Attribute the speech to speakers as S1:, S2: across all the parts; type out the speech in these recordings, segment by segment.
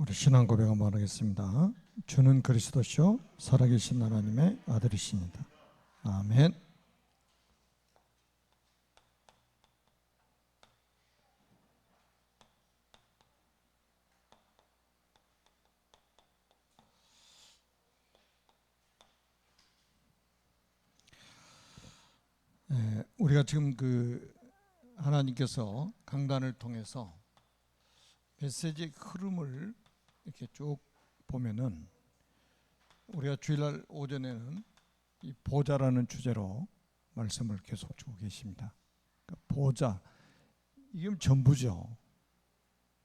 S1: 우리 신앙 고백 한번 하겠습니다. 주는 그리스도시요 살아계신 하나님의 아들이십니다. 아멘. 우리가 지금 하나님께서 강단을 통해서 메시지의 흐름을 이렇게 쭉 보면은 우리가 주일날 오전에는 이 보좌라는 주제로 말씀을 계속 주고 계십니다. 그러니까 보좌, 이게 전부죠.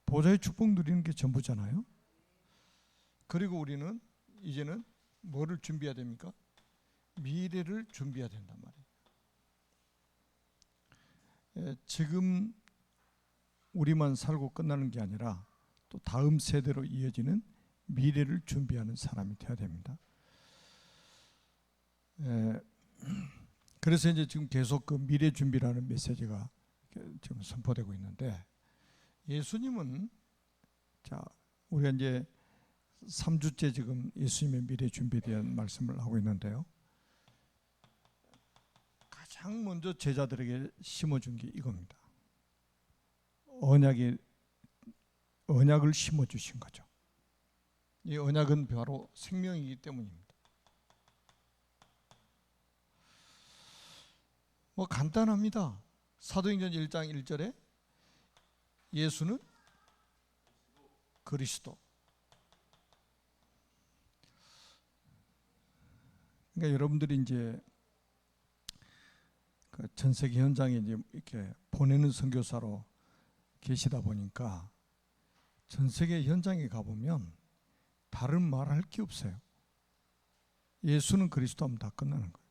S1: 보좌의 축복 누리는 게 전부잖아요. 그리고 우리는 이제는 뭐를 준비해야 됩니까? 미래를 준비해야 된단 말이에요. 지금 우리만 살고 끝나는 게 아니라 또 다음 세대로 이어지는 미래를 준비하는 사람이 되어야 됩니다. 그래서 이제 지금 계속 그 미래 준비라는 메시지가 지금 선포되고 있는데, 예수님은 우리가 이제 3주째 지금 예수님의 미래 준비에 대한 말씀을 하고 있는데요. 가장 먼저 제자들에게 심어준 게 이겁니다. 언약을 심어주신 거죠. 이 언약은 바로 생명이기 때문입니다. 뭐 간단합니다. 사도행전 1장 1절에 예수는 그리스도. 그러니까 여러분들이 이제 전 세계 현장에 이제 이렇게 보내는 선교사로 계시다 보니까 전 세계 현장에 가보면 다른 말 할 게 없어요. 예수는 그리스도 하면 다 끝나는 거예요.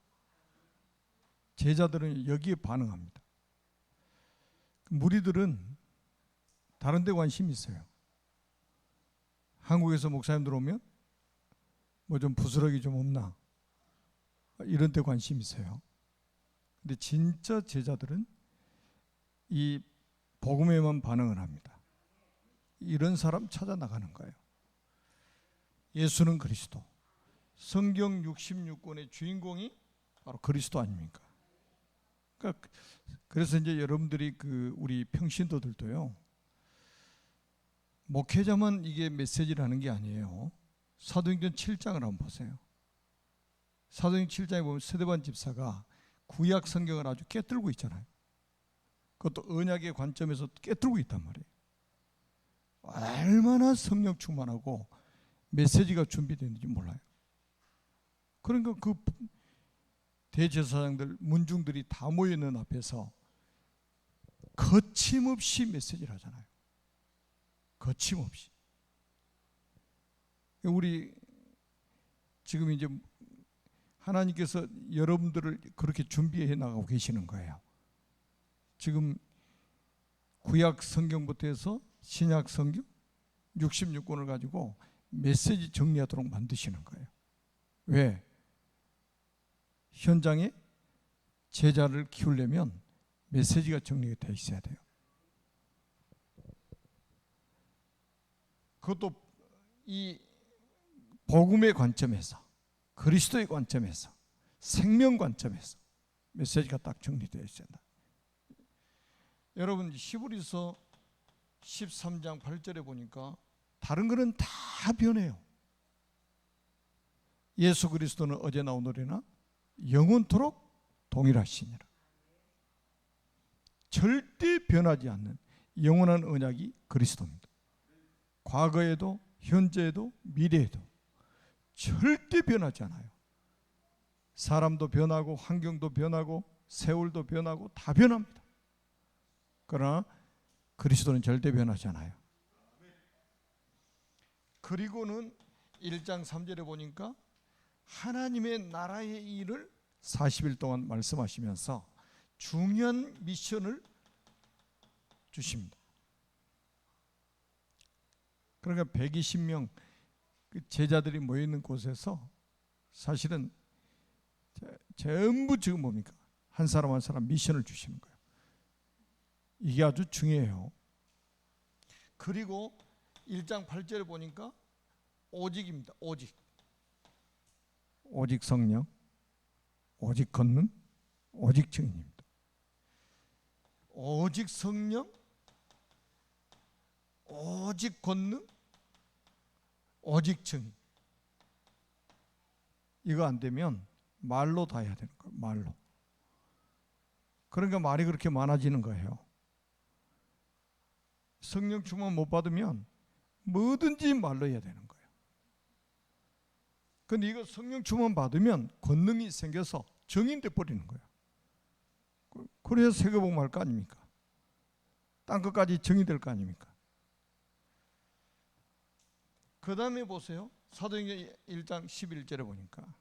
S1: 제자들은 여기에 반응합니다. 무리들은 다른 데 관심이 있어요. 한국에서 목사님들 오면 뭐 좀 부스러기 좀 없나, 이런 데 관심이 있어요. 근데 진짜 제자들은 이 복음에만 반응을 합니다. 이런 사람 찾아 나가는 거예요. 예수는 그리스도. 성경 66권의 주인공이 바로 그리스도 아닙니까? 그러니까 그래서 이제 여러분들이 우리 평신도들도요, 목회자만 이게 메시지를 하는 게 아니에요. 사도행전 7장을 한번 보세요. 사도행전 7장에 보면 스데반 집사가 구약 성경을 아주 깨뜨리고 있잖아요. 그것도 언약의 관점에서 깨뜨리고 있단 말이에요. 얼마나 성령 충만하고 메시지가 준비되는지 몰라요. 그러니까 그 대제사장들, 문중들이 다 모여있는 앞에서 거침없이 메시지를 하잖아요. 거침없이. 우리 지금 이제 하나님께서 여러분들을 그렇게 준비해 나가고 계시는 거예요. 지금 구약 성경부터 해서 신약 성경 66권을 가지고 메시지 정리하도록 만드시는 거예요. 왜? 현장에 제자를 키우려면 메시지가 정리가 되어 있어야 돼요. 그것도 이 복음의 관점에서, 그리스도의 관점에서, 생명 관점에서 메시지가 딱 정리되어 있어야 된다. 여러분 히브리서 13장 8절에 보니까 다른 거는 다 변해요. 예수 그리스도는 어제나 오늘이나 영원토록 동일하시니라. 절대 변하지 않는 영원한 언약이 그리스도입니다. 과거에도 현재에도 미래에도 절대 변하지 않아요. 사람도 변하고 환경도 변하고 세월도 변하고 다 변합니다. 그러나 그리스도는 절대 변하지 않아요. 그리고는 1장 3절에 보니까 하나님의 나라의 일을 40일 동안 말씀하시면서 중요한 미션을 주십니다. 그러니까 120명 제자들이 모여있는 곳에서 사실은 전부 지금 뭡니까? 한 사람 한 사람 미션을 주시는 거예요. 이게 아주 중요해요. 그리고 1장 8절에 보니까 오직입니다. 오직 성령, 오직 권능, 오직 증인입니다. 오직 성령, 오직 권능, 오직 증인. 이거 안 되면 말로 다 해야 되는 거예요. 말로. 그러니까 말이 그렇게 많아지는 거예요. 성령 충만 못 받으면 뭐든지 말로 해야 되는 거예요. 근데 이거 성령 충만 받으면 권능이 생겨서 정인돼 버리는 거예요. 그래야 세계복음 할 거 아닙니까? 땅 끝까지 정이 될 거 아닙니까? 그 다음에 보세요. 사도행전 1장 11절에 보니까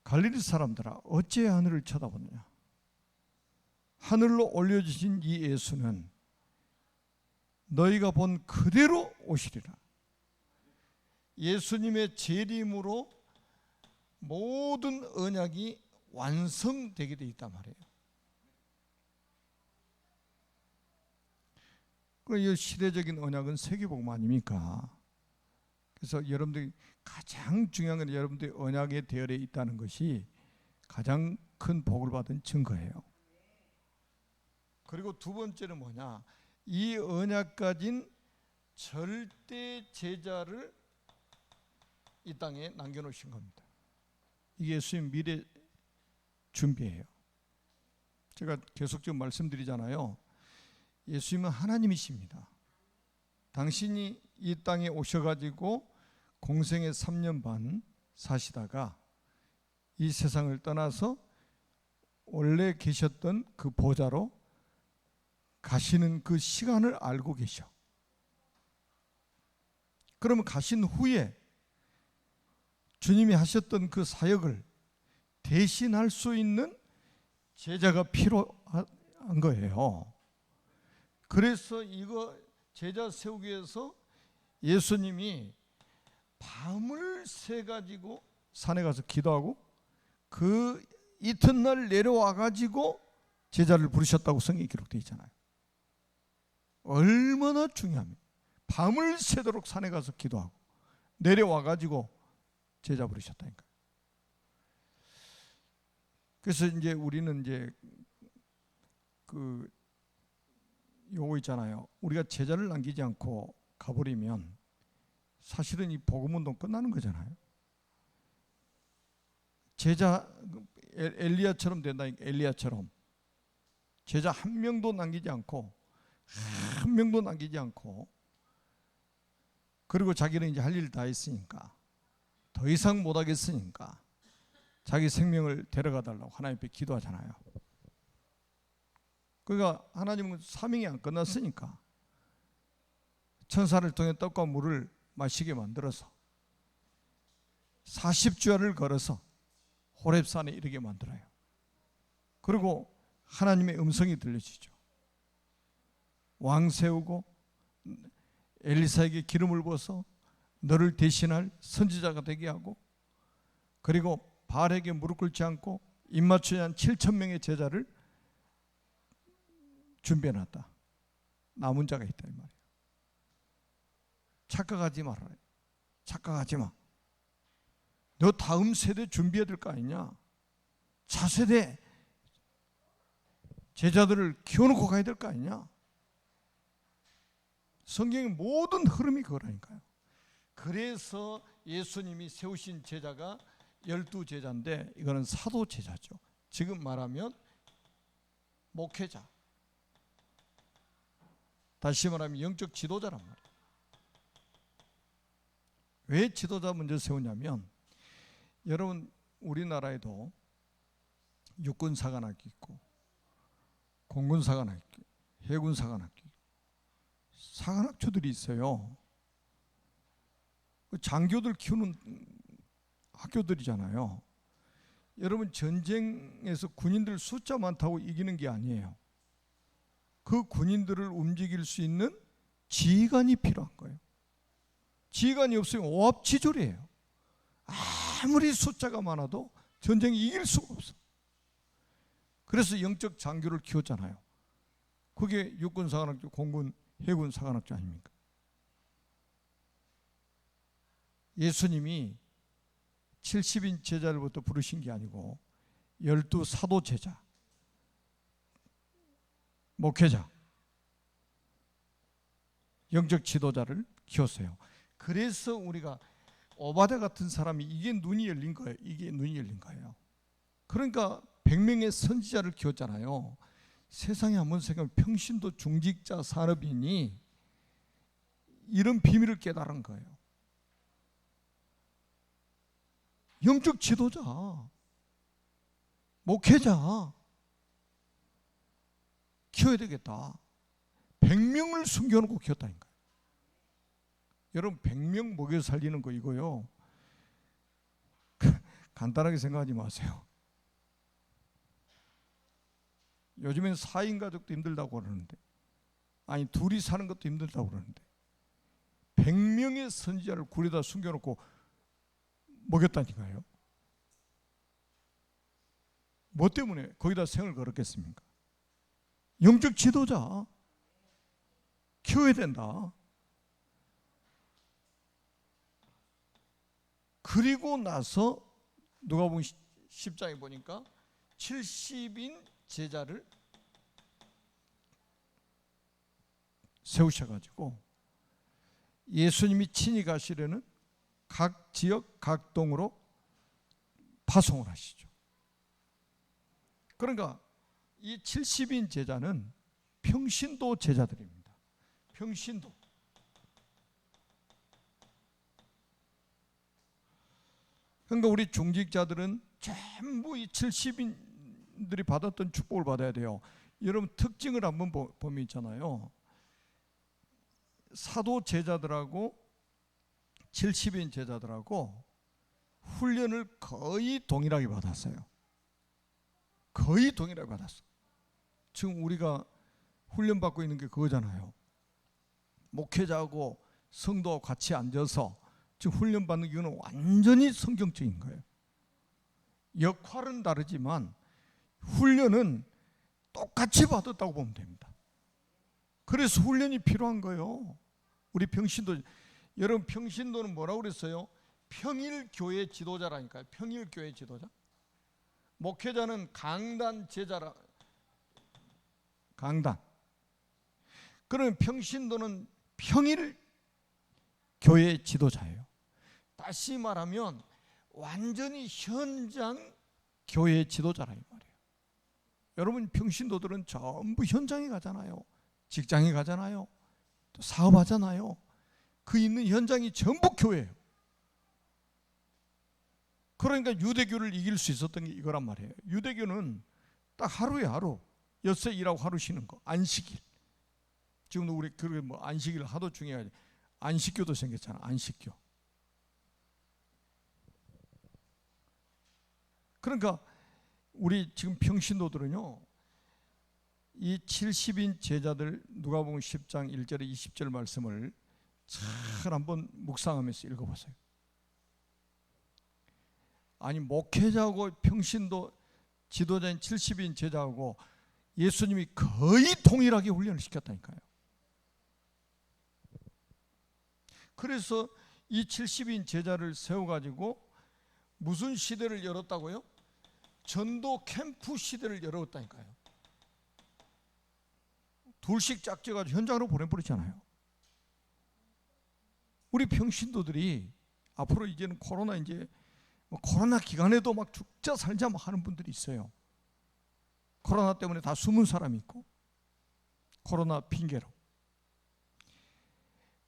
S1: 갈릴리 사람들아 어찌 하늘을 쳐다보느냐. 하늘로 올려주신 이 예수는 너희가 본 그대로 오시리라. 예수님의 재림으로 모든 언약이 완성되게 되어 있단 말이에요. 이 시대적인 언약은 세계복음 아닙니까? 그래서 여러분들이 가장 중요한 건 여러분들이 언약의 대열에 있다는 것이 가장 큰 복을 받은 증거예요. 그리고 두 번째는 뭐냐? 이 언약 가진 절대 제자를 이 땅에 남겨놓으신 겁니다. 이게 예수님 미래 준비예요. 제가 계속 좀 말씀드리잖아요. 예수님은 하나님이십니다. 당신이 이 땅에 오셔가지고 공생의 3년 반 사시다가 이 세상을 떠나서 원래 계셨던 그 보좌로 가시는 그 시간을 알고 계셔. 그러면 가신 후에 주님이 하셨던 그 사역을 대신할 수 있는 제자가 필요한 거예요. 그래서 이거 제자 세우기 위해서 예수님이 밤을 새 가지고 산에 가서 기도하고 그 이튿날 내려와 가지고 제자를 부르셨다고 성경에 기록되어 있잖아요. 얼마나 중요합니까? 밤을 새도록 산에 가서 기도하고 내려와 가지고 제자 부르셨다니까요. 그래서 이제 우리는 이제 그 요거 있잖아요. 우리가 제자를 남기지 않고 가버리면 사실은 이 복음운동 끝나는 거잖아요. 제자 엘리야처럼 된다. 엘리야처럼 제자 한 명도 남기지 않고 그리고 자기는 이제 할 일 다 했으니까 더 이상 못 하겠으니까 자기 생명을 데려가 달라고 하나님 앞에 기도하잖아요. 그러니까 하나님은 사명이 안 끝났으니까 천사를 통해 떡과 물을 마시게 만들어서 40주야를 걸어서 호렙산에 이르게 만들어요. 그리고 하나님의 음성이 들려지죠. 왕 세우고 엘리사에게 기름을 부어서 너를 대신할 선지자가 되게 하고, 그리고 바알에게 무릎 꿇지 않고 입맞추지 않은 7,000명의 제자를 준비해놨다. 남은 자가 있다 이 말이에요. 착각하지 말아요. 착각하지 마. 너 다음 세대 준비해야 될 거 아니냐. 차세대 제자들을 키워놓고 가야 될 거 아니냐. 성경의 모든 흐름이 그거라니까요. 그래서 예수님이 세우신 제자가 12제자인데 이거는 사도 제자죠. 지금 말하면 목회자, 다시 말하면 영적 지도자란 말이에요. 왜 지도자 먼저 세우냐면, 여러분 우리나라에도 육군사관학교 있고 공군사관학교, 해군사관학교, 사관학교들이 있어요. 장교들 키우는 학교들이잖아요. 여러분 전쟁에서 군인들 숫자 많다고 이기는 게 아니에요. 그 군인들을 움직일 수 있는 지휘관이 필요한 거예요. 지휘관이 없으면 오합지졸이에요. 아무리 숫자가 많아도 전쟁이 이길 수가 없어. 그래서 영적 장교를 키웠잖아요. 그게 육군사관학교, 공군, 해군사관학교 아닙니까? 예수님이 70인 제자들부터 부르신 게 아니고 12 사도 제자, 목회자, 영적 지도자를 키웠어요. 그래서 우리가 오바댜 같은 사람이 이게 눈이 열린 거예요. 이게 눈이 열린 거예요. 그러니까 100명의 선지자를 키웠잖아요. 세상에 한번 생각하면 평신도 중직자 산업인이 이런 비밀을 깨달은 거예요. 영적 지도자, 목회자 키워야 되겠다. 100명을 숨겨놓고 키웠다니까요. 여러분 100명 먹여 살리는 거 이거요. 간단하게 생각하지 마세요. 요즘엔 4인 가족도 힘들다고 그러는데, 아니 둘이 사는 것도 힘들다고 그러는데 100명의 선지자를 굴에다 숨겨놓고 먹였다니까요. 뭐 때문에 거기다 생을 걸었겠습니까? 영적 지도자 키워야 된다. 그리고 나서 누가복음 10장에 보니까 70인 제자를 세우셔가지고 예수님이 친히 가시려는 각 지역 각 동으로 파송을 하시죠. 그러니까 이 70인 제자는 평신도 제자들입니다. 평신도. 그러니까 우리 중직자들은 전부 이 70인들이 받았던 축복을 받아야 돼요. 여러분 특징을 한번 보면 있잖아요. 사도 제자들하고 70인 제자들하고 훈련을 거의 동일하게 받았어요. 거의 동일하게 받았어. 지금 우리가 훈련받고 있는 게 그거잖아요. 목회자하고 성도와 같이 앉아서 지금 훈련받는 이유는 완전히 성경적인 거예요. 역할은 다르지만 훈련은 똑같이 받았다고 보면 됩니다. 그래서 훈련이 필요한 거예요. 우리 평신도, 여러분 평신도는 뭐라고 그랬어요? 평일교회 지도자라니까요. 평일교회 지도자. 목회자는 강단 제자라. 강단. 그러면 평신도는 평일 교회 지도자예요. 다시 말하면 완전히 현장 교회 지도자라 이 말이에요. 여러분 평신도들은 전부 현장에 가잖아요. 직장에 가잖아요. 또 사업하잖아요. 그 있는 현장이 전부 교회예요. 그러니까 유대교를 이길 수 있었던 게 이거란 말이에요. 유대교는 딱 하루에 하루, 엿새 일하고 하루 쉬는 거, 안식일. 지금도 우리 그 뭐 안식일 하도 중요하지. 안식교도 생겼잖아. 안식교. 그러니까 우리 지금 평신도들은요, 이 70인 제자들 누가복음 10장 1절에 20절 말씀을 잘 한번 묵상하면서 읽어보세요. 아니 목회자하고 평신도 지도자인 70인 제자하고 예수님이 거의 동일하게 훈련을 시켰다니까요. 그래서 이 70인 제자를 세워가지고 무슨 시대를 열었다고요? 전도 캠프 시대를 열었다니까요. 둘씩 짝져가지고 현장으로 보내버리잖아요. 우리 평신도들이 앞으로 이제는 코로나 이제 코로나 기간에도 막 죽자 살자 막 하는 분들이 있어요. 코로나 때문에 다 숨은 사람이 있고 코로나 핑계로.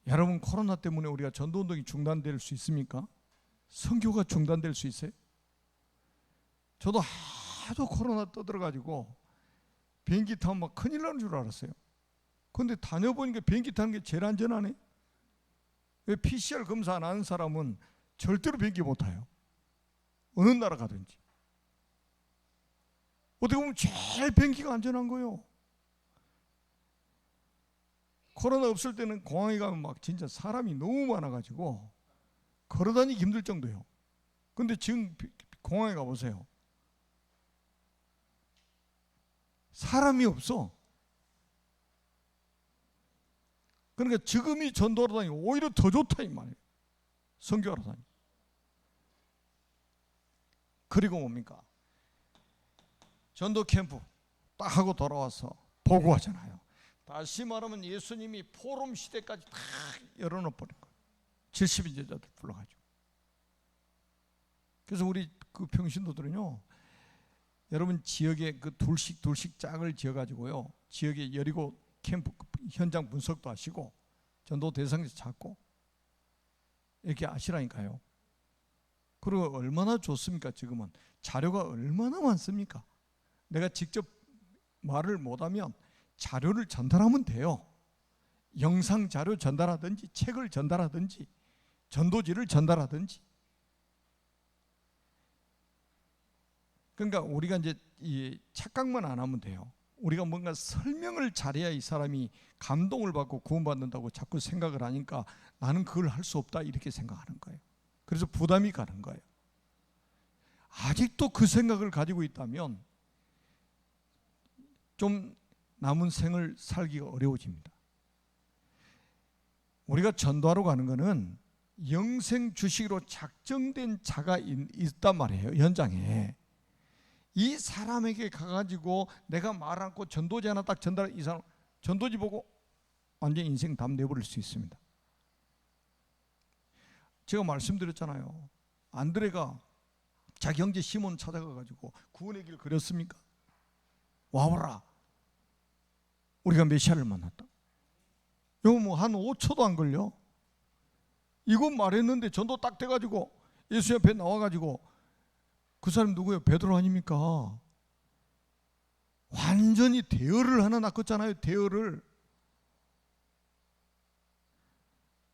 S1: 여러분 코로나 때문에 우리가 전도운동이 중단될 수 있습니까? 선교가 중단될 수 있어요? 저도 하도 코로나 떠들어가지고 비행기 타면 막 큰일 나는 줄 알았어요. 그런데 다녀보니까 비행기 타는 게 제일 안전하네. 왜 PCR 검사 안 하는 사람은 절대로 비행기 못 타요. 어느 나라 가든지. 어떻게 보면 제일 비행기가 안전한 거예요. 코로나 없을 때는 공항에 가면 막 진짜 사람이 너무 많아가지고 걸어다니기 힘들 정도예요. 근데 지금 공항에 가보세요. 사람이 없어. 그러니까 지금이 전도하러 다니고 오히려 더 좋다 이 말이에요. 선교하러 다니. 그리고 뭡니까? 전도 캠프 딱 하고 돌아와서 보고하잖아요. 다시 말하면 예수님이 포럼 시대까지 다 열어놓아버린 거예요. 70인 제자들 불러가지고. 그래서 우리 그 평신도들은요, 여러분 지역에 그 둘씩 짝을 지어가지고요, 지역에 여리고 캠프 현장 분석도 하시고 전도 대상에서 찾고 이렇게 아시라니까요. 그리고 얼마나 좋습니까? 지금은 자료가 얼마나 많습니까? 내가 직접 말을 못하면 자료를 전달하면 돼요. 영상 자료 전달하든지 책을 전달하든지 전도지를 전달하든지. 그러니까 우리가 이제 이 착각만 안 하면 돼요. 우리가 뭔가 설명을 잘해야 이 사람이 감동을 받고 구원받는다고 자꾸 생각을 하니까 나는 그걸 할 수 없다 이렇게 생각하는 거예요. 그래서 부담이 가는 거예요. 아직도 그 생각을 가지고 있다면 좀 남은 생을 살기가 어려워집니다. 우리가 전도하러 가는 거는 영생 주식으로 작정된 자가 있단 말이에요. 현장에. 이 사람에게 가가지고 내가 말 않고 전도지 하나 딱 전달, 이 사람 전도지 보고 완전 인생 담 내버릴 수 있습니다. 제가 말씀드렸잖아요. 안드레가 자기 형제 시몬 찾아가가지고 구원의 길 그렸습니까? 와보라. 우리가 메시아를 만났다. 이거 뭐 한 5초도 안 걸려. 이거 말했는데 전도 딱 돼가지고 예수 옆에 나와가지고 그 사람 누구예요? 베드로 아닙니까? 완전히 대열을 하나 낚았잖아요. 대열을.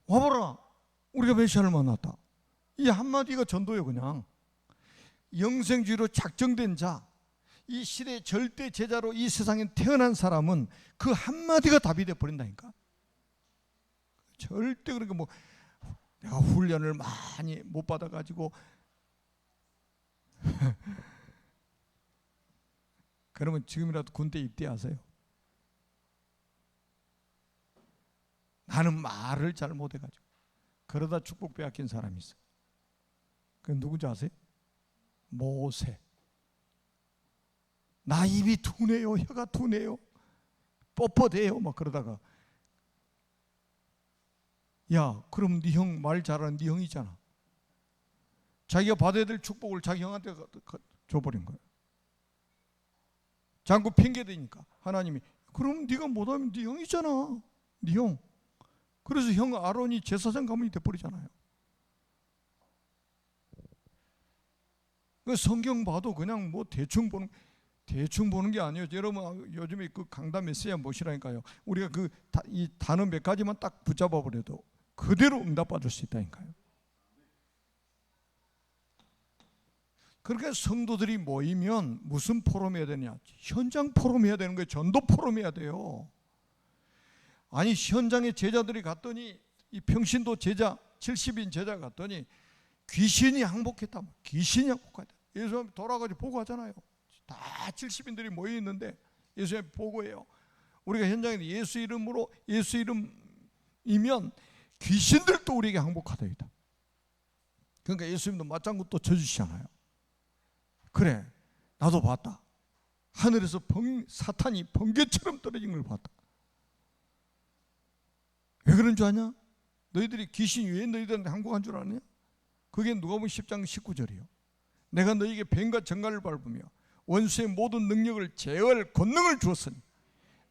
S1: 와보라. 우리가 메시아를 만났다. 이 한마디가 전도예요. 그냥 영생주의로 작정된 자, 이 시대의 절대 제자로 이 세상에 태어난 사람은 그 한마디가 답이 돼버린다니까. 절대. 그러니까 뭐 내가 훈련을 많이 못 받아가지고 그러면 지금이라도 군대 입대하세요. 나는 말을 잘 못해가지고 그러다 축복 빼앗긴 사람이 있어. 그 누군지 아세요? 모세. 나 입이 둔해요. 혀가 둔해요. 뻣뻣해요. 막 그러다가 야, 그럼 네 형 말 잘하는 네 형이잖아. 자기가 받아야 될 축복을 자기 형한테 줘버린 거예요. 자꾸 핑계대니까 하나님이 그럼 네가 못하면 네 형이잖아. 네 형. 그래서 형 아론이 제사장 가문이 돼버리잖아요. 그 성경 봐도 그냥 뭐 대충 보는 게 아니에요. 여러분 요즘에 그 강단 메시아 보시라니까요. 우리가 이 단어 몇 가지만 딱 붙잡아 버려도 그대로 응답받을 수 있다니까요. 그러니까 성도들이 모이면 무슨 포럼 해야 되냐? 현장 포럼 해야 되는 거예요. 전도 포럼 해야 돼요. 아니 현장에 제자들이 갔더니 이 평신도 제자 70인 제자 갔더니 귀신이 항복했다. 귀신이 항복했다. 예수님 돌아가지고 보고하잖아요. 다 70인들이 모여 있는데 예수님 보고해요. 우리가 현장에 예수 이름으로 예수 이름이면 귀신들도 우리에게 항복하다 있다. 그러니까 예수님도 맞장구 또 쳐주시잖아요. 그래, 나도 봤다. 하늘에서 사탄이 번개처럼 떨어진 걸 봤다. 왜 그런 줄 아냐? 너희들이 귀신이 왜 너희들한테 항복한 줄 아냐? 그게 누가복음 10장 19절이요. 내가 너희에게 뱀과 정갈을 밟으며 원수의 모든 능력을 제어할 권능을 주었으니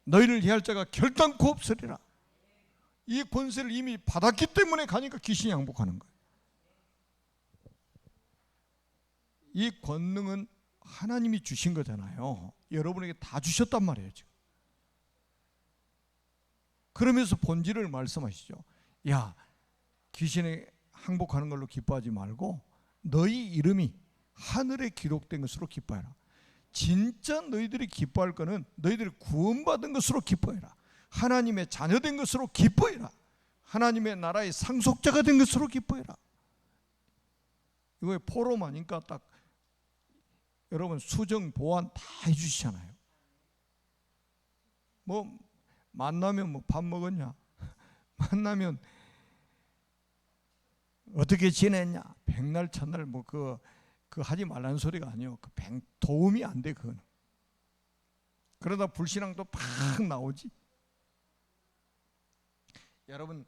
S1: 너희를 해할 자가 결단코 없으리라. 이 권세를 이미 받았기 때문에 가니까 귀신이 항복하는 거예요. 이 권능은 하나님이 주신 거잖아요. 여러분에게 다 주셨단 말이에요 지금. 그러면서 본질을 말씀하시죠. 야, 귀신에 항복하는 걸로 기뻐하지 말고 너희 이름이 하늘에 기록된 것으로 기뻐해라. 진짜 너희들이 기뻐할 거는 너희들이 구원받은 것으로 기뻐해라. 하나님의 자녀된 것으로 기뻐해라. 하나님의 나라의 상속자가 된 것으로 기뻐해라. 이거에 포럼 아니까 딱 여러분 수정 보완 다 해주시잖아요. 뭐 만나면 뭐 밥 먹었냐? 만나면 어떻게 지냈냐? 백날 첫날 뭐 그 하지 말라는 소리가 아니에요. 도움이 안 돼 그거는. 그러다 불신앙도 팍 나오지. 여러분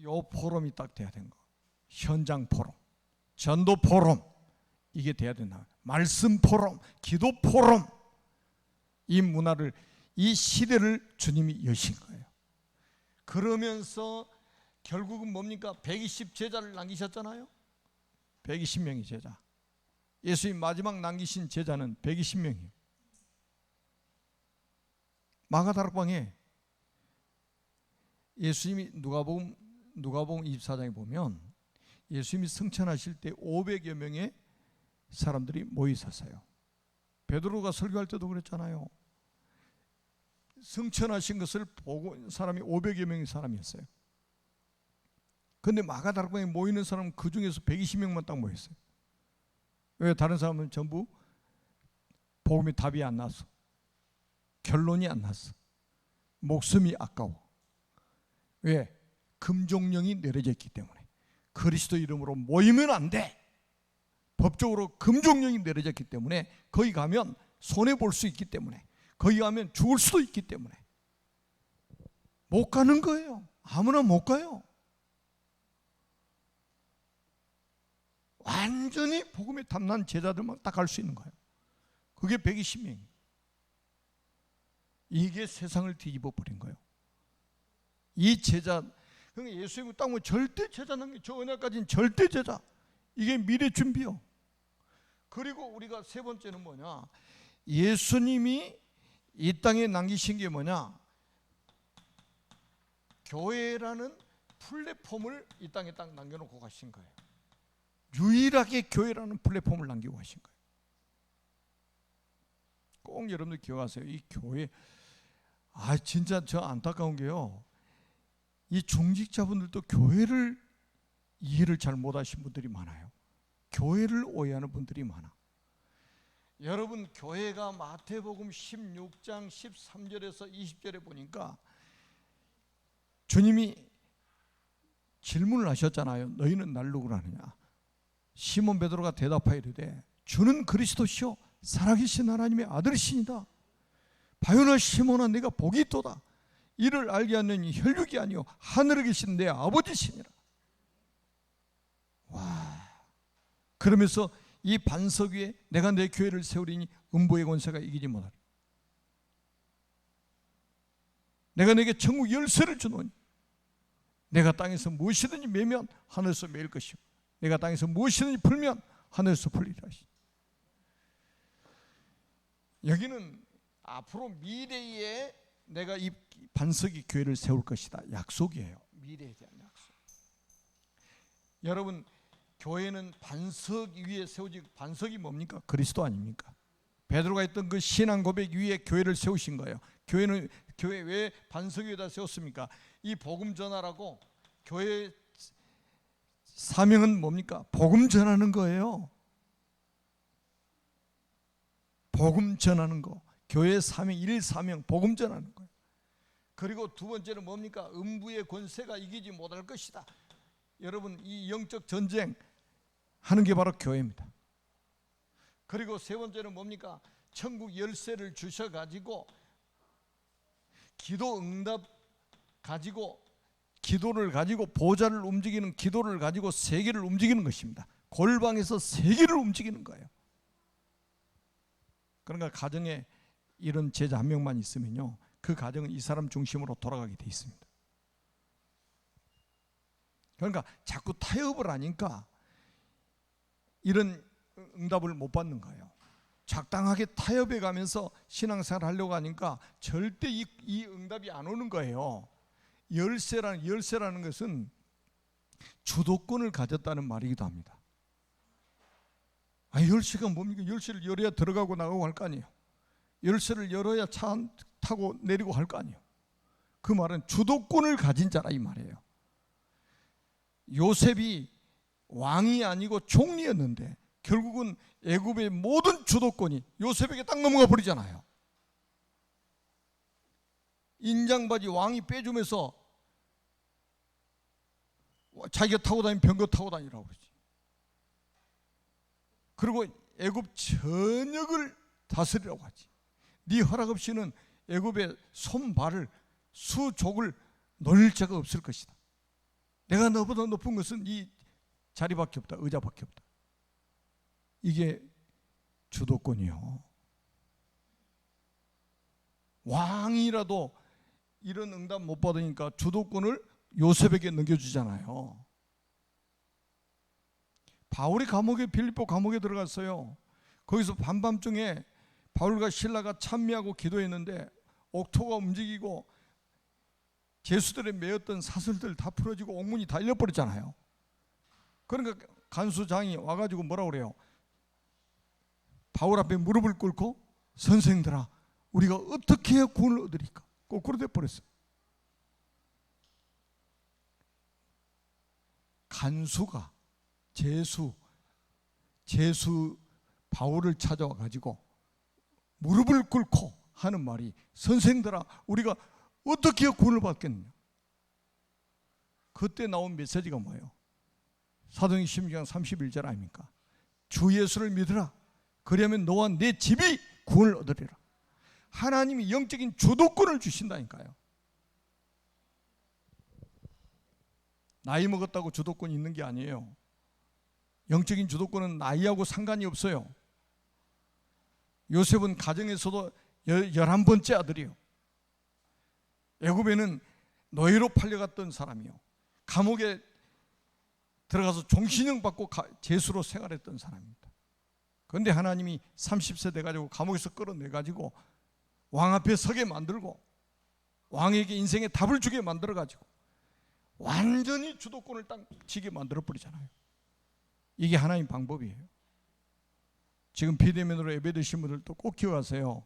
S1: 요 포럼이 딱 돼야 되는 거. 현장 포럼, 전도 포럼 이게 돼야 된다. 말씀 포럼, 기도 포럼. 이 문화를 이 시대를 주님이 여신 거예요. 그러면서 결국은 뭡니까? 120 제자를 남기셨잖아요. 120명의 제자. 예수님 마지막 남기신 제자는 120명이에요. 마가다락방에 예수님이 누가복음 24장에 보면 예수님이 승천하실 때 500여 명의 사람들이 모여 있었어요. 베드로가 설교할 때도 그랬잖아요. 승천하신 것을 보고 사람이 500여 명의 사람이었어요. 그런데 마가다락방에 모이는 사람은 그 중에서 120명만 딱 모였어요. 왜? 다른 사람은 전부 복음의 답이 안 났어. 결론이 안 났어. 목숨이 아까워. 왜? 금종령이 내려져 있기 때문에. 그리스도 이름으로 모이면 안 돼. 법적으로 금종령이 내려졌기 때문에 거기 가면 손해볼 수 있기 때문에, 거기 가면 죽을 수도 있기 때문에 못 가는 거예요. 아무나 못 가요. 완전히 복음에 탐난 제자들만 딱 갈 수 있는 거예요. 그게 120명이에요. 이게 세상을 뒤집어 버린 거예요. 이 제자, 그러니까 예수님은 딱 뭐 절대 제자는 게, 저 은혜까지는 절대 제자. 이게 미래 준비요. 그리고 우리가 세 번째는 뭐냐? 예수님이 이 땅에 남기신 게 뭐냐? 교회라는 플랫폼을 이 땅에 딱 남겨놓고 가신 거예요. 유일하게 교회라는 플랫폼을 남기고 가신 거예요. 꼭 여러분들 기억하세요. 이 교회, 진짜 저 안타까운 게요, 이 중직자분들도 교회를 이해를 잘 못하신 분들이 많아요. 교회를 오해하는 분들이 많아. 여러분, 교회가 마태복음 16장 13절에서 20절에 보니까 주님이 질문을 하셨잖아요. 너희는 날 누구라 하느냐? 시몬 베드로가 대답하여 이르되 주는 그리스도시요 살아계신 하나님의 아들이시니다. 바요나 시몬아, 내가 복이 있도다. 이를 알게 하는 이 혈육이 아니요 하늘에 계신 내 아버지시니라. 와, 그러면서 이 반석 위에 내가 내 교회를 세우리니 음부의 권세가 이기지 못하리. 내가 내게 천국 열쇠를 주노니 내가 땅에서 무엇이든지 매면 하늘에서 매일 것이요 내가 땅에서 무엇이든지 풀면 하늘에서 풀리라. 여기는 앞으로 미래에 내가 이 반석이 교회를 세울 것이다. 약속이에요. 미래에 대한 약속. 여러분, 교회는 반석 위에 세우지, 반석이 뭡니까? 그리스도 아닙니까? 베드로가 했던 그 신앙 고백 위에 교회를 세우신 거예요. 교회 왜 반석 위에다 세웠습니까? 이 복음 전하라고. 교회 사명은 뭡니까? 복음 전하는 거예요. 복음 전하는 거. 교회 사명, 일 사명, 복음 전하는 거예요. 그리고 두 번째는 뭡니까? 음부의 권세가 이기지 못할 것이다. 여러분, 이 영적 전쟁 하는 게 바로 교회입니다. 그리고 세 번째는 뭡니까? 천국 열쇠를 주셔가지고 기도 응답 가지고, 기도를 가지고, 보좌를 움직이는 기도를 가지고 세계를 움직이는 것입니다. 골방에서 세계를 움직이는 거예요. 그러니까 가정에 이런 제자 한 명만 있으면요, 그 가정은 이 사람 중심으로 돌아가게 돼 있습니다. 그러니까 자꾸 타협을 하니까 이런 응답을 못 받는 거예요. 적당하게 타협해 가면서 신앙생활 하려고 하니까 절대 이 응답이 안 오는 거예요. 열쇠라는 것은 주도권을 가졌다는 말이기도 합니다. 열쇠가 뭡니까? 열쇠를 열어야 들어가고 나가고 할 거 아니에요. 열쇠를 열어야 차 타고 내리고 할 거 아니에요. 그 말은 주도권을 가진 자라 이 말이에요. 요셉이 왕이 아니고 총리였는데 결국은 애굽의 모든 주도권이 요셉에게 딱 넘어가 버리잖아요. 인장바지 왕이 빼주면서 자기가 타고 다니는 병거 타고 다니라고 그러지. 그리고 애굽 전역을 다스리라고 하지. 네 허락 없이는 애굽의 손발을 수족을 놀릴 자가 없을 것이다. 내가 너보다 높은 것은 이 자리밖에 없다. 의자밖에 없다. 이게 주도권이요. 왕이라도 이런 응답 못 받으니까 주도권을 요셉에게 넘겨주잖아요. 바울이 감옥에, 빌립보 감옥에 들어갔어요. 거기서 밤밤중에 바울과 실라가 찬미하고 기도했는데 옥토가 움직이고 죄수들의 매였던 사슬들 다 풀어지고 옥문이 다 열려버렸잖아요. 그러니까 간수장이 와가지고 뭐라고 그래요? 바울 앞에 무릎을 꿇고 선생들아, 우리가 어떻게 해야 구원을 얻으리까? 거꾸로 돼버렸어요. 간수가 제수 바울을 찾아와 가지고 무릎을 꿇고 하는 말이, 선생들아, 우리가 어떻게 구원을 받겠느냐? 그때 나온 메시지가 뭐예요? 사도행전 16장 31절 아닙니까? 주 예수를 믿으라. 그러면 너와 내 집이 구원을 얻으리라. 하나님이 영적인 주도권을 주신다니까요. 나이 먹었다고 주도권이 있는 게 아니에요. 영적인 주도권은 나이하고 상관이 없어요. 요셉은 가정에서도 11번째 아들이요. 애굽에는 노예로 팔려갔던 사람이요. 감옥에 들어가서 종신형 받고 죄수로 생활했던 사람입니다. 그런데 하나님이 30세 돼가지고 감옥에서 끌어내가지고 왕 앞에 서게 만들고 왕에게 인생의 답을 주게 만들어가지고 완전히 주도권을 딱 쥐게 만들어버리잖아요. 이게 하나님 방법이에요. 지금 비대면으로 예배드신 분들도 꼭 기억하세요.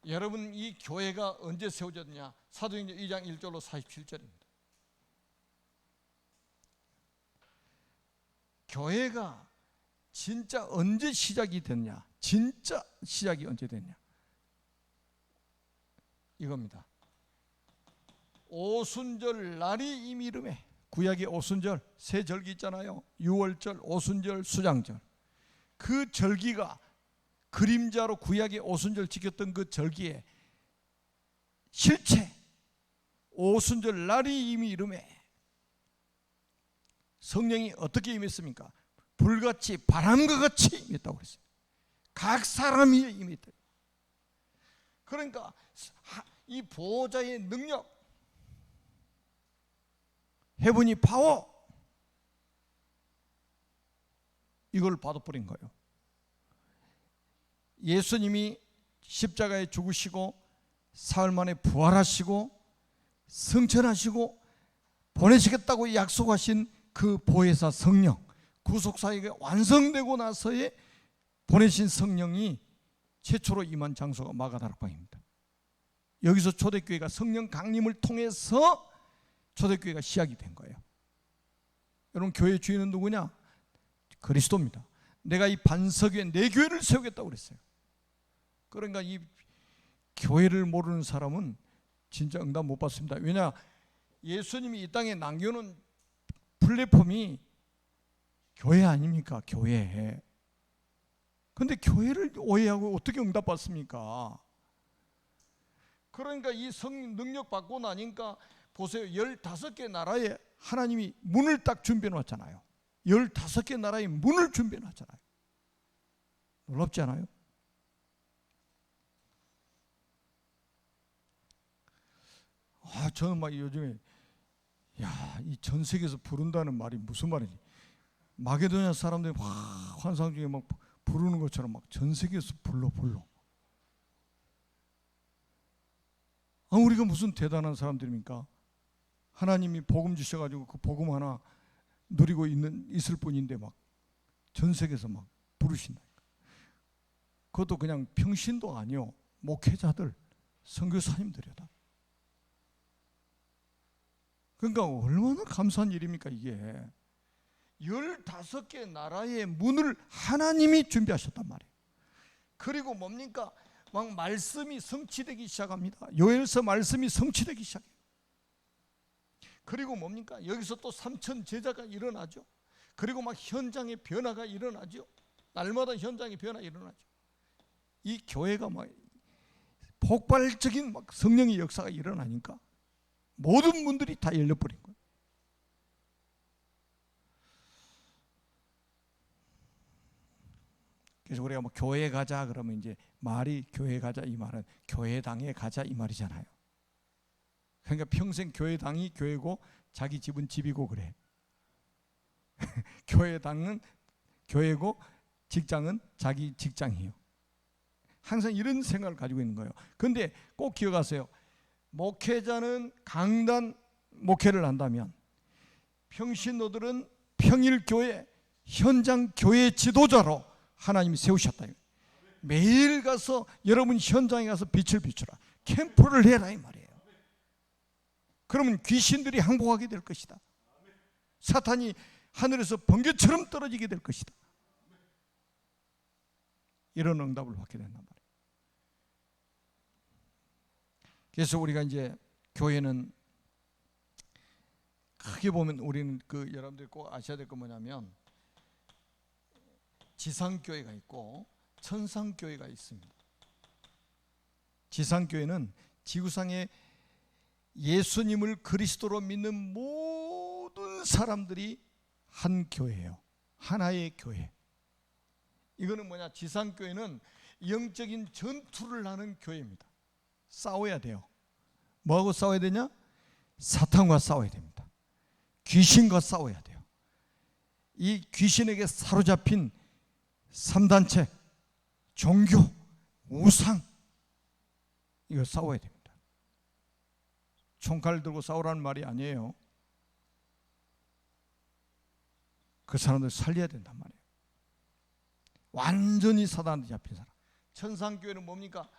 S1: 여러분, 이 교회가 언제 세워졌냐? 사도행전 2장 1절로 47절입니다. 교회가 진짜 언제 시작이 됐냐? 진짜 시작이 언제 됐냐? 이겁니다. 오순절 날이 이미 이름에, 구약의 오순절 세 절기 있잖아요. 유월절, 오순절, 수장절. 그 절기가 그림자로 구약의 오순절 지켰던 그 절기에 실체 오순절 날이 이미 이름에 성령이 어떻게 임했습니까? 불같이 바람과 같이 임했다고 그랬어요. 각 사람이 임했다. 그러니까 이 보호자의 능력, 헤븐이 파워, 이걸 받아버린 거예요. 예수님이 십자가에 죽으시고 사흘 만에 부활하시고 승천하시고 보내시겠다고 약속하신 그 보혜사 성령, 구속사역이 완성되고 나서의 보내신 성령이 최초로 임한 장소가 마가다락방입니다. 여기서 초대교회가 성령 강림을 통해서 초대교회가 시작이 된 거예요. 여러분, 교회의 주인은 누구냐? 그리스도입니다. 내가 이 반석 위에 내 교회를 세우겠다고 그랬어요. 그러니까 이 교회를 모르는 사람은 진짜 응답 못 받습니다. 왜냐? 예수님이 이 땅에 남겨놓은 플랫폼이 교회 아닙니까? 교회. 근데 교회를 오해하고 어떻게 응답 받습니까? 그러니까 이 성령 능력 받고 나니까 보세요. 15개 나라에 하나님이 문을 딱 준비해 놨잖아요. 15개 나라의 문을 준비해 놨잖아요. 놀랍지 않아요? 저는 막 요즘에 이 전 세계에서 부른다는 말이 무슨 말이지? 마게도냐 사람들이 막 환상 중에 막 부르는 것처럼 막 전 세계에서 불러. 우리가 무슨 대단한 사람들입니까? 하나님이 복음 주셔가지고 그 복음 하나 누리고 있을 뿐인데 막 전 세계에서 막 부르신다. 그것도 그냥 평신도 아니요, 목회자들, 선교사님들이다. 그러니까 얼마나 감사한 일입니까 이게. 15개 나라의 문을 하나님이 준비하셨단 말이에요. 그리고 뭡니까? 막 말씀이 성취되기 시작합니다. 요엘서 말씀이 성취되기 시작해요. 그리고 뭡니까? 여기서 또 3천 제자가 일어나죠. 그리고 막 현장의 변화가 일어나죠. 날마다 현장의 변화가 일어나죠. 이 교회가 막 폭발적인 막 성령의 역사가 일어나니까 모든 문들이 다 열려버린 거예요. 그래서 우리가 뭐 교회 가자 그러면 이제 말이 교회 가자 이 말은 교회당에 가자 이 말이잖아요. 그러니까 평생 교회당이 교회고 자기 집은 집이고 그래. 교회당은 교회고 직장은 자기 직장이에요. 항상 이런 생각을 가지고 있는 거예요. 그런데 꼭 기억하세요. 목회자는 강단 목회를 한다면 평신도들은 평일교회 현장 교회 지도자로 하나님이 세우셨다. 매일 가서 여러분 현장에 가서 빛을 비추라. 캠프를 해라 이 말이에요. 그러면 귀신들이 항복하게 될 것이다. 사탄이 하늘에서 번개처럼 떨어지게 될 것이다. 이런 응답을 받게 된단 말이에요. 그래서 우리가 이제 교회는 크게 보면 우리는 그 여러분들이 꼭 아셔야 될 건 뭐냐면 지상교회가 있고 천상교회가 있습니다. 지상교회는 지구상에 예수님을 그리스도로 믿는 모든 사람들이 한 교회예요. 하나의 교회. 이거는 뭐냐? 지상교회는 영적인 전투를 하는 교회입니다. 싸워야 돼요. 뭐하고 싸워야 되냐? 사탄과 싸워야 됩니다. 귀신과 싸워야 돼요. 이 귀신에게 사로잡힌 3단체, 종교, 우상, 이거 싸워야 됩니다. 총칼 들고 싸우라는 말이 아니에요. 그 사람들 살려야 된단 말이에요. 완전히 사단한테 잡힌 사람. 천상교회는 뭡니까?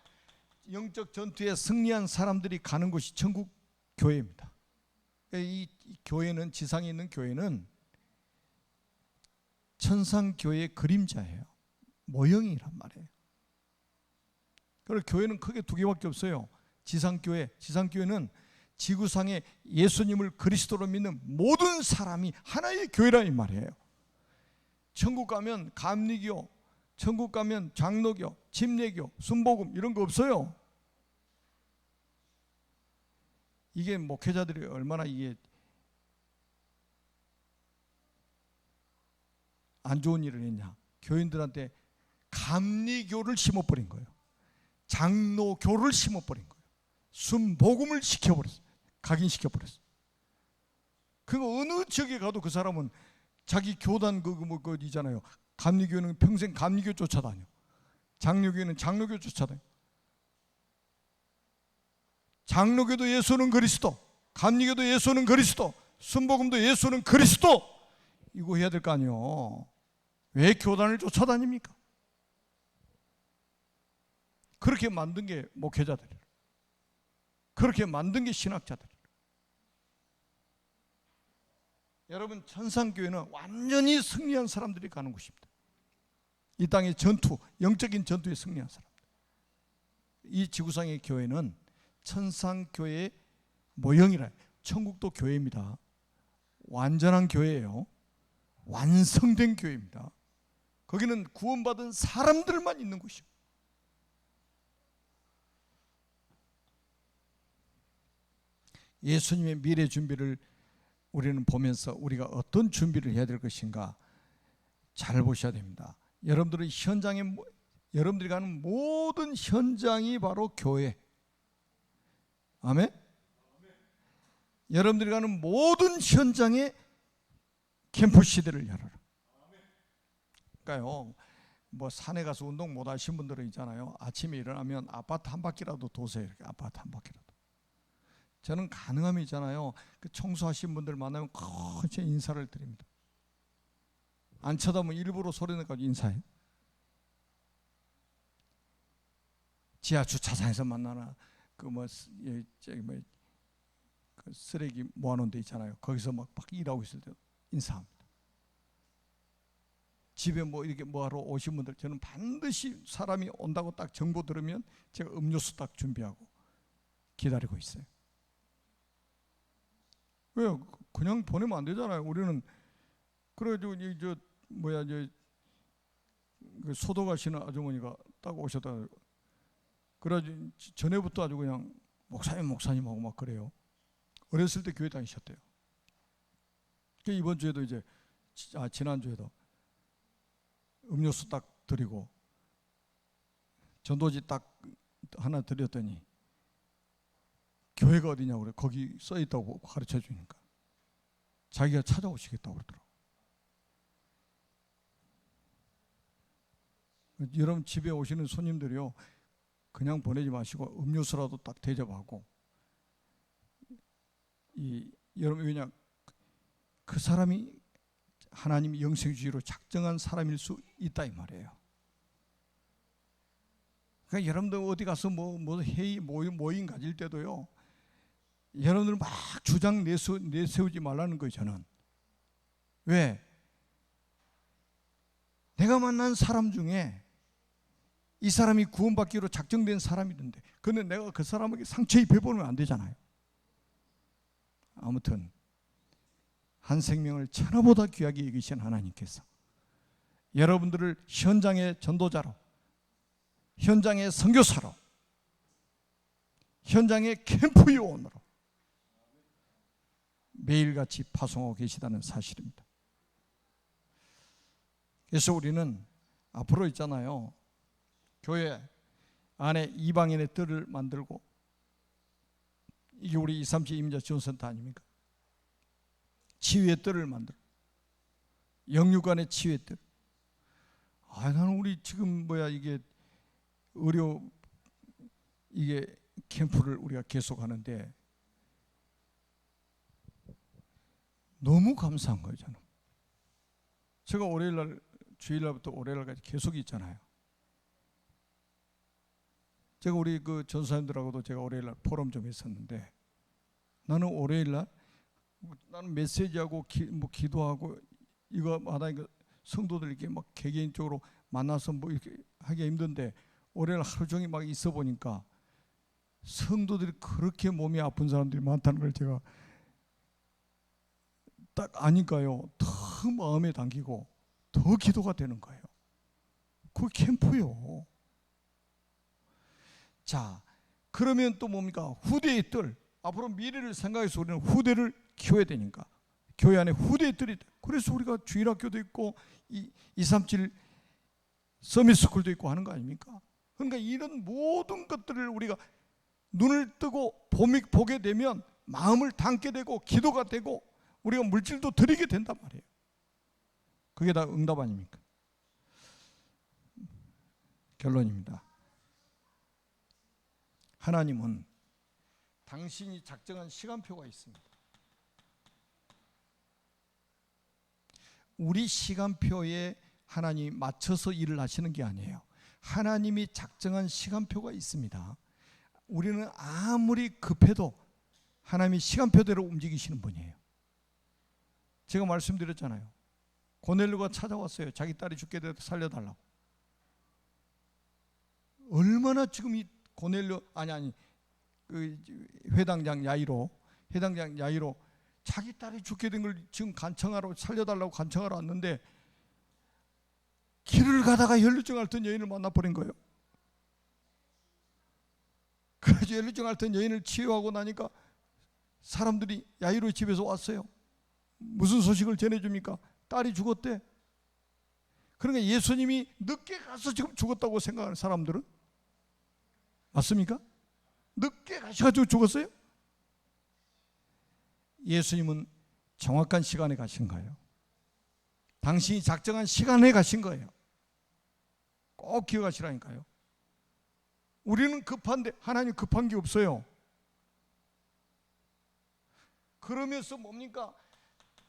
S1: 영적 전투에 승리한 사람들이 가는 곳이 천국 교회입니다. 이 교회는, 지상에 있는 교회는 천상교회의 그림자예요. 모형이란 말이에요. 그리고 교회는 크게 두 개밖에 없어요. 지상교회는 지구상에 예수님을 그리스도로 믿는 모든 사람이 하나의 교회라 이 말이에요. 천국 가면 감리교, 천국 가면 장로교, 침례교, 순복음 이런 거 없어요. 이게 목회자들이 얼마나 이게 안 좋은 일을 했냐. 교인들한테 감리교를 심어버린 거예요. 장로교를 심어버린 거예요. 순복음을 시켜버렸어요. 각인시켜버렸어요. 그거 어느 지역에 가도 그 사람은 자기 교단 그 있잖아요. 감리교는 평생 감리교 쫓아다녀. 장로교는 장로교 쫓아다녀. 장로교도 예수는 그리스도, 감리교도 예수는 그리스도, 순복음도 예수는 그리스도. 이거 해야 될 거 아니에요. 왜 교단을 쫓아다닙니까? 그렇게 만든 게 목회자들이에요. 그렇게 만든 게 신학자들이에요. 여러분, 천상교회는 완전히 승리한 사람들이 가는 곳입니다. 이 땅의 전투, 영적인 전투에 승리한 사람들. 이 지구상의 교회는 천상교회의 모형이라. 천국도 교회입니다. 완전한 교회예요. 완성된 교회입니다. 거기는 구원받은 사람들만 있는 곳이에요. 예수님의 미래 준비를 우리는 보면서 우리가 어떤 준비를 해야 될 것인가 잘 보셔야 됩니다. 여러분들의 현장에, 여러분들이 가는 모든 현장이 바로 교회. 아멘? 여러분들이 가는 모든 현장에 캠프 시대를 열어라. 그러니까요, 뭐 산에 가서 운동 못 하신 분들은 있잖아요. 아침에 일어나면 아파트 한 바퀴라도 도세요. 이렇게 아파트 한 바퀴라도. 저는 가능하면 있잖아요. 그 청소하신 분들 만나면 큰 인사를 드립니다. 안 쳐다보면 일부러 소리 내가지고 인사해요. 지하 주차장에서 만나나 그 쓰레기 모아놓은 데 있잖아요. 거기서 막 일하고 있을 때 인사합니다. 집에 뭐 이렇게 뭐하러 오신 분들 저는 반드시 사람이 온다고 딱 정보 들으면 제가 음료수 딱 준비하고 기다리고 있어요. 왜 그냥 보내면 안 되잖아요. 우리는 그래가지고 저 뭐야 그 소도 가시는 아주머니가 딱 오셨다. 그래가지고 전에부터 아주 그냥 목사님하고 막 그래요. 어렸을 때 교회 다니셨대요. 이번 주에도 이제 지난 주에도 음료수 딱 드리고 전도지 딱 하나 드렸더니 교회가 어디냐고 그래. 거기 써 있다고 가르쳐 주니까 자기가 찾아오시겠다고 그러더라고. 여러분 집에 오시는 손님들이요, 그냥 보내지 마시고 음료수라도 딱 대접하고, 여러분 왜냐, 그 사람이 하나님 영생주의로 작정한 사람일 수 있다 이 말이에요. 그러니까 여러분들 어디 가서 뭐 회의 모임 가질 때도요, 여러분들 막 주장 내세우지 말라는 거예요. 저는 왜? 내가 만난 사람 중에 이 사람이 구원받기로 작정된 사람이던데, 그런데 내가 그 사람에게 상처 입혀보면 안 되잖아요. 아무튼 한 생명을 천하보다 귀하게 여기신 하나님께서 여러분들을 현장의 전도자로, 현장의 선교사로, 현장의 캠프 요원으로 매일같이 파송하고 계시다는 사실입니다. 그래서 우리는 앞으로 있잖아요, 교회 안에 이방인의 뜰을 만들고, 이게 우리 237 임자 지원센터 아닙니까? 치유의 뜰을 만들고, 영육간의 치유의 뜰. 나는 우리 지금 이게 의료 이게 캠프를 우리가 계속하는데 너무 감사한 거예요. 저는 제가 월요일날 주일날부터 월요일날까지 계속 있잖아요. 제가 우리 그 전사님들하고도 제가 월요일날 포럼 좀 했었는데, 나는 월요일날 나는 메시지하고 기도하고 이거 하다니까 성도들 이렇게 막 개개인적으로 만나서 이렇게 하기가 힘든데, 월요일 하루 종일 막 있어 보니까 성도들이 그렇게 몸이 아픈 사람들이 많다는 걸 제가 딱 아니까요, 더 마음에 담기고 더 기도가 되는 거예요. 그 캠프요. 자, 그러면 또 뭡니까? 후대의 뜰. 앞으로 미래를 생각해서 우리는 후대를 키워야 되니까 교회 안에 후대의 뜰이 돼. 그래서 우리가 주일학교도 있고 237 서밋스쿨도 있고 하는 거 아닙니까? 그러니까 이런 모든 것들을 우리가 눈을 뜨고 보게 되면 마음을 담게 되고 기도가 되고 우리가 물질도 드리게 된단 말이에요. 그게 다 응답 아닙니까? 결론입니다. 하나님은 당신이 작정한 시간표가 있습니다. 우리 시간표에 하나님이 맞춰서 일을 하시는 게 아니에요. 하나님이 작정한 시간표가 있습니다. 우리는 아무리 급해도 하나님이 시간표대로 움직이시는 분이에요. 제가 말씀드렸잖아요. 고넬료가 찾아왔어요. 자기 딸이 죽게 돼서 살려달라고. 얼마나 지금 이 고넬료 그 회당장 야이로 자기 딸이 죽게 된 걸 지금 간청하러 살려달라고 간청하러 왔는데, 길을 가다가 혈루증 앓던 여인을 만나버린 거예요. 그래서 혈루증 앓던 여인을 치유하고 나니까 사람들이 야이로의 집에서 왔어요. 무슨 소식을 전해줍니까? 딸이 죽었대. 그러니까 예수님이 늦게 가서 지금 죽었다고 생각하는 사람들은, 맞습니까? 늦게 가셔가지고 죽었어요? 예수님은 정확한 시간에 가신 거예요. 당신이 작정한 시간에 가신 거예요. 꼭 기억하시라니까요. 우리는 급한데 하나님 급한 게 없어요. 그러면서 뭡니까?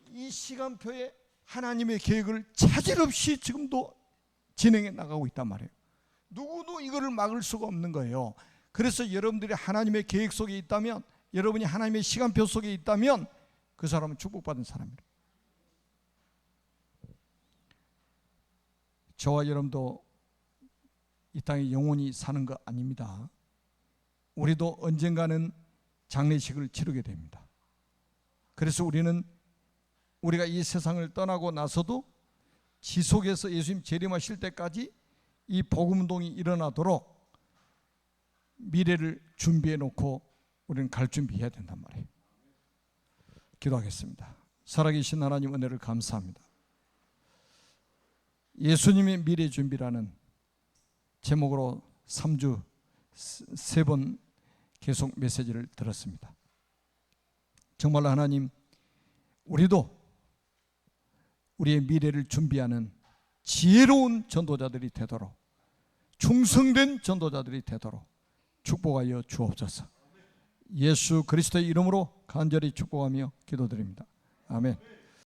S1: 이 시간표에 하나님의 계획을 차질 없이 지금도 진행해 나가고 있단 말이에요. 누구도 이거를 막을 수가 없는 거예요. 그래서 여러분들이 하나님의 계획 속에 있다면, 여러분이 하나님의 시간표 속에 있다면 그 사람은 축복받은 사람이에요. 저와 여러분도 이 땅에 영원히 사는 거 아닙니다. 우리도 언젠가는 장례식을 치르게 됩니다. 그래서 우리가 이 세상을 떠나고 나서도 지속해서 예수님 재림하실 때까지 이 복음운동이 일어나도록 미래를 준비해 놓고 우리는 갈 준비해야 된단 말이에요. 기도하겠습니다. 살아계신 하나님 은혜를 감사합니다. 예수님의 미래 준비라는 제목으로 3주 3번 계속 메시지를 들었습니다. 정말로 하나님, 우리도 우리의 미래를 준비하는 지혜로운 전도자들이 되도록, 충성된 전도자들이 되도록 축복하여 주옵소서. 예수 그리스도의 이름으로 간절히 축복하며 기도드립니다. 아멘.